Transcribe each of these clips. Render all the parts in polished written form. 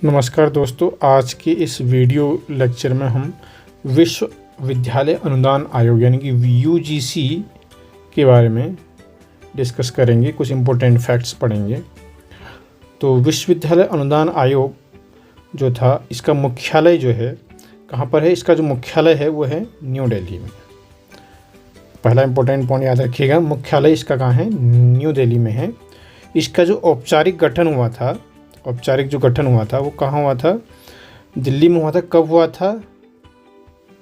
नमस्कार दोस्तों, आज के इस वीडियो लेक्चर में हम विश्वविद्यालय अनुदान आयोग यानी कि यूजीसी के बारे में डिस्कस करेंगे। कुछ इम्पोर्टेंट फैक्ट्स पढ़ेंगे। तो विश्वविद्यालय अनुदान आयोग जो था, इसका मुख्यालय जो है कहाँ पर है? इसका जो मुख्यालय है वो है न्यू दिल्ली में। पहला इम्पोर्टेंट पॉइंट याद रखिएगा, मुख्यालय इसका कहाँ है? न्यू दिल्ली में है। इसका जो औपचारिक गठन हुआ था, वो कहाँ हुआ था? दिल्ली में हुआ था। कब हुआ था?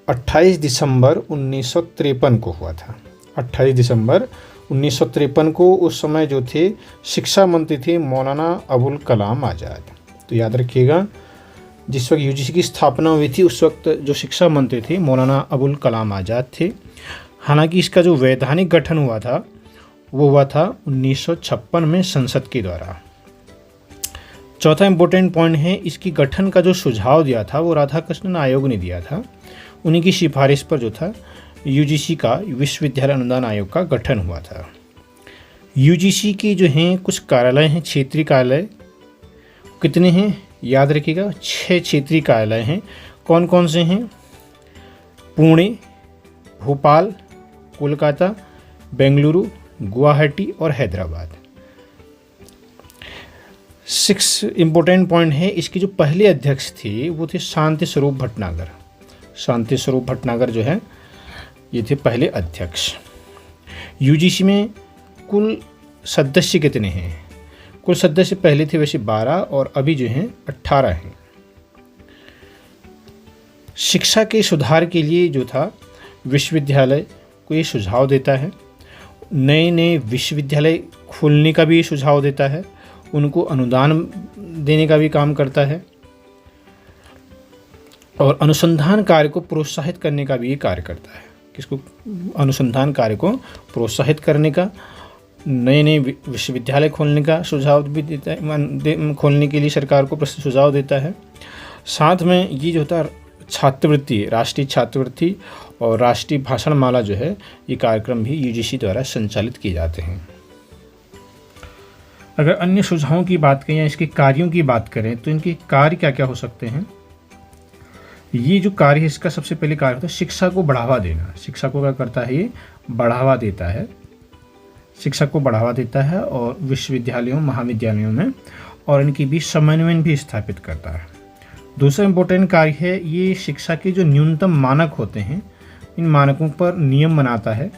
28 दिसंबर 1953 को हुआ था। 28 दिसंबर 1953 को। उस समय जो थे शिक्षा मंत्री थे मौलाना अबुल कलाम आज़ाद। तो याद रखिएगा, जिस वक्त यूजीसी की स्थापना हुई थी उस वक्त जो शिक्षा मंत्री थे मौलाना अबुल कलाम आज़ाद थे। हालांकि इसका जो वैधानिक गठन हुआ था वो हुआ था 1956 में संसद के द्वारा। चौथा इम्पोर्टेंट पॉइंट है, इसकी गठन का जो सुझाव दिया था वो राधाकृष्णन आयोग ने दिया था। उन्हीं की सिफारिश पर जो था यूजीसी का, विश्वविद्यालय अनुदान आयोग का गठन हुआ था। यूजीसी की जो हैं कुछ कार्यालय हैं, क्षेत्रीय कार्यालय। कितने हैं? याद रखिएगा, 6 क्षेत्रीय कार्यालय हैं। कौन कौन से हैं? पुणे, भोपाल, कोलकाता, बेंगलुरु, गुवाहाटी और हैदराबाद। 6 इम्पोर्टेंट पॉइंट है। इसके जो पहले अध्यक्ष थे वो थे शांति स्वरूप भटनागर। शांति स्वरूप भटनागर जो है ये थे पहले अध्यक्ष। यूजीसी में कुल सदस्य कितने हैं? कुल सदस्य पहले थे वैसे 12 और अभी जो हैं 18 हैं। शिक्षा के सुधार के लिए जो था विश्वविद्यालय को ये सुझाव देता है। नए नए विश्वविद्यालय खोलने का भी ये सुझाव देता है। उनको अनुदान देने का भी काम करता है और अनुसंधान कार्य को प्रोत्साहित करने का भी ये कार्य करता है। किसको? अनुसंधान कार्य को प्रोत्साहित करने का, नए नए विश्वविद्यालय खोलने का सुझाव भी देता है, खोलने के लिए सरकार को सुझाव देता है। साथ में ये जो होता है छात्रवृत्ति, राष्ट्रीय छात्रवृत्ति और राष्ट्रीय भाषण माला जो है, ये कार्यक्रम भी यूजीसी द्वारा संचालित किए जाते हैं। अगर अन्य सुझावों की बात करें या इसके कार्यों की बात करें तो इनके कार्य क्या क्या हो सकते हैं? ये जो कार्य है इसका सबसे पहले कार्य होता है शिक्षा को बढ़ावा देना। शिक्षा को क्या करता है? ये बढ़ावा देता है। शिक्षा को बढ़ावा देता है और विश्वविद्यालयों, महाविद्यालयों में और इनके बीच समन्वय भी स्थापित करता है। दूसरा इम्पोर्टेंट कार्य है, ये शिक्षा के जो न्यूनतम मानक होते हैं इन मानकों पर नियम बनाता है,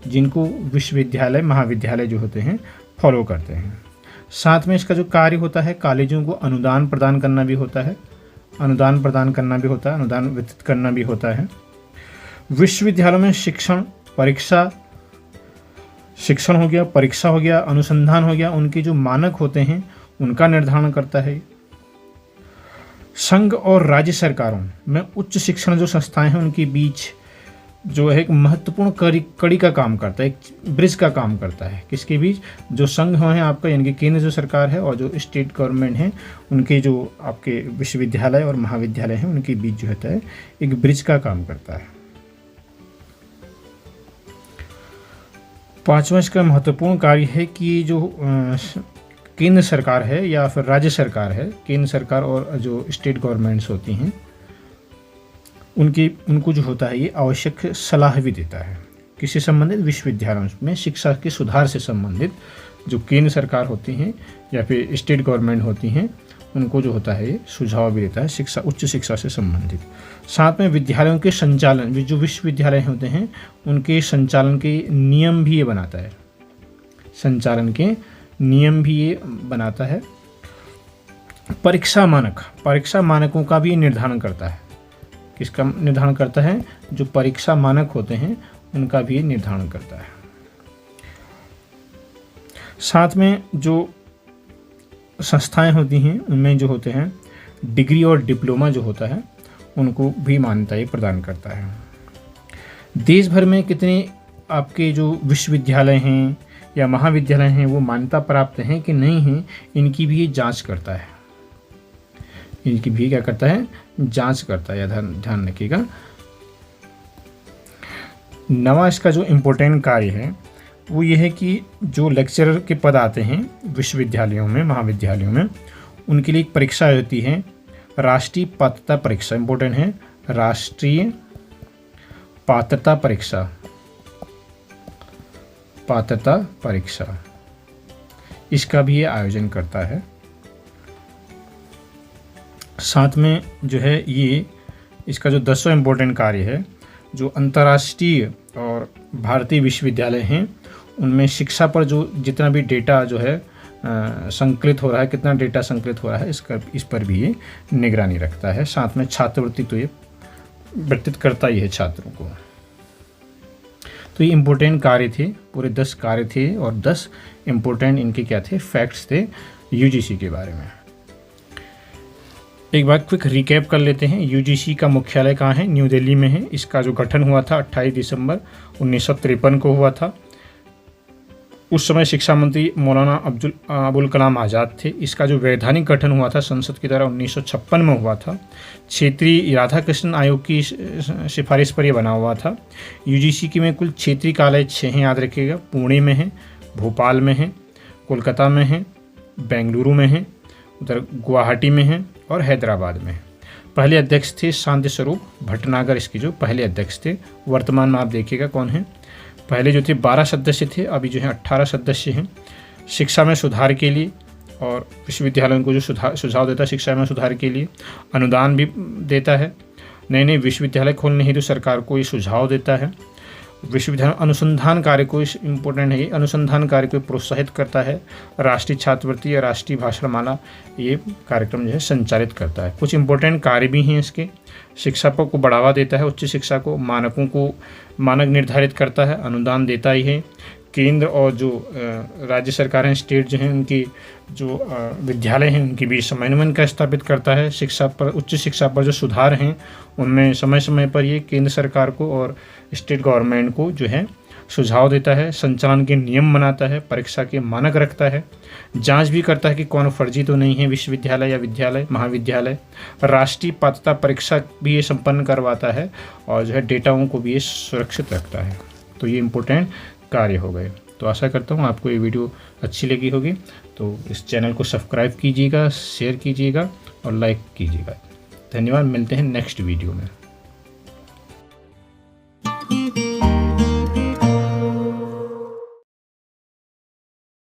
जिनको विश्वविद्यालय, महाविद्यालय जो होते हैं फॉलो करते हैं। साथ में इसका जो कार्य होता है, कॉलेजों को अनुदान प्रदान करना भी होता है। अनुदान वितरित करना भी होता है। विश्वविद्यालयों में शिक्षण हो गया, अनुसंधान हो गया, उनके जो मानक होते हैं उनका निर्धारण करता है। संघ और राज्य सरकारों में उच्च शिक्षण जो संस्थाएं हैं उनके बीच जो है एक महत्वपूर्ण कड़ी का काम करता है, एक ब्रिज का काम करता है। किसके बीच? जो संघ हैं आपका, यानी कि केंद्र जो सरकार है और जो स्टेट गवर्नमेंट है, उनके जो आपके विश्वविद्यालय और महाविद्यालय हैं उनके बीच जो होता है एक ब्रिज का काम करता है। 5वां इसका महत्वपूर्ण कार्य है कि जो केंद्र सरकार है या फिर राज्य सरकार है, केंद्र सरकार और जो स्टेट गवर्नमेंट्स होती हैं उनको जो होता है ये आवश्यक सलाह भी देता है। किससे संबंधित? विश्वविद्यालयों में शिक्षा के सुधार से संबंधित जो केंद्र सरकार होती हैं या फिर स्टेट गवर्नमेंट होती हैं उनको जो होता है ये सुझाव भी देता है, शिक्षा, उच्च शिक्षा से संबंधित। साथ में विद्यालयों के संचालन, जो विश्वविद्यालय होते हैं उनके संचालन के नियम भी ये बनाता है। संचालन के नियम भी ये बनाता है। परीक्षा मानकों का भी निर्धारण करता है। किसका निर्धारण करता है? जो परीक्षा मानक होते हैं उनका भी निर्धारण करता है। साथ में जो संस्थाएं होती हैं उनमें जो होते हैं डिग्री और डिप्लोमा जो होता है उनको भी मान्यता प्रदान करता है। देश भर में कितने आपके जो विश्वविद्यालय हैं या महाविद्यालय हैं वो मान्यता प्राप्त हैं कि नहीं हैं, इनकी भी ये जांच करता है। इनकी भी क्या करता है? जांच करता है। ध्यान रखिएगा। 9वां इसका जो इम्पोर्टेंट कार्य है वो ये है कि जो लेक्चरर के पद आते हैं विश्वविद्यालयों में, महाविद्यालयों में, उनके लिए एक परीक्षा होती है राष्ट्रीय पात्रता परीक्षा इंपॉर्टेंट है, राष्ट्रीय पात्रता परीक्षा इसका भी ये आयोजन करता है। साथ में जो है ये इसका जो 10वां इम्पोर्टेंट कार्य है, जो अंतर्राष्ट्रीय और भारतीय विश्वविद्यालय हैं उनमें शिक्षा पर जो जितना भी डेटा जो है संकलित हो रहा है, कितना डेटा संकलित हो रहा है, इस पर भी ये निगरानी रखता है। साथ में छात्रवृत्ति तो ये वितरित करता ही है छात्रों को। तो ये इम्पोर्टेंट कार्य थे, पूरे 10 कार्य थे और 10 इम्पोर्टेंट इनके क्या थे, फैक्ट्स थे यूजीसी के बारे में। एक बार क्विक रिकैप कर लेते हैं। यूजीसी का मुख्यालय कहाँ है, न्यू दिल्ली में है। इसका जो गठन हुआ था 28 दिसंबर 1953 को हुआ था। उस समय शिक्षा मंत्री मौलाना अबुल कलाम आज़ाद थे। इसका जो वैधानिक गठन हुआ था संसद के द्वारा 1956 में हुआ था। क्षेत्रीय राधाकृष्णन आयोग की सिफारिश पर यह बना हुआ था। यूजीसी की में कुल क्षेत्रीय कार्यालय 6 हैं, याद रखिएगा। पुणे में है, भोपाल में है, कोलकाता में है, बेंगलुरु में है, उधर गुवाहाटी में है और हैदराबाद में है। पहले अध्यक्ष थे शांति स्वरूप भटनागर, इसके जो पहले अध्यक्ष थे। वर्तमान में आप देखिएगा कौन है। पहले जो थे 12 सदस्य थे, अभी जो है 18 सदस्य हैं। शिक्षा में सुधार के लिए और विश्वविद्यालयों को जो सुझाव देता है शिक्षा में सुधार के लिए, अनुदान भी देता है। नए नए विश्वविद्यालय खोलने हेतु सरकार को ये सुझाव देता है। विश्वविद्यालय अनुसंधान कार्य को इम्पोर्टेंट है, ये अनुसंधान कार्य को प्रोत्साहित करता है। राष्ट्रीय छात्रवृत्ति या राष्ट्रीय भाषणमाला ये कार्यक्रम जो है संचालित करता है। कुछ इम्पोर्टेंट कार्य भी हैं इसके। शिक्षा को बढ़ावा देता है, उच्च शिक्षा को मानक निर्धारित करता है, अनुदान देता ही है। केंद्र और जो राज्य सरकारें, स्टेट जो हैं, उनकी जो विद्यालय हैं उनके बीच समन्वय का स्थापित करता है। शिक्षा पर, उच्च शिक्षा पर जो सुधार हैं उनमें समय समय पर ये केंद्र सरकार को और स्टेट गवर्नमेंट को जो है सुझाव देता है। संचालन के नियम बनाता है, परीक्षा के मानक रखता है, जांच भी करता है कि कौन फर्जी तो नहीं है विश्वविद्यालय या विद्यालय, महाविद्यालय। राष्ट्रीय पात्रता परीक्षा भी ये संपन्न करवाता है और जो है डेटाओं को भी ये सुरक्षित रखता है। तो ये इम्पोर्टेंट कार्य हो गए। तो आशा करता हूँ आपको ये वीडियो अच्छी लगी होगी। तो इस चैनल को सब्सक्राइब कीजिएगा, शेयर कीजिएगा और लाइक कीजिएगा। धन्यवाद। मिलते हैं नेक्स्ट वीडियो में।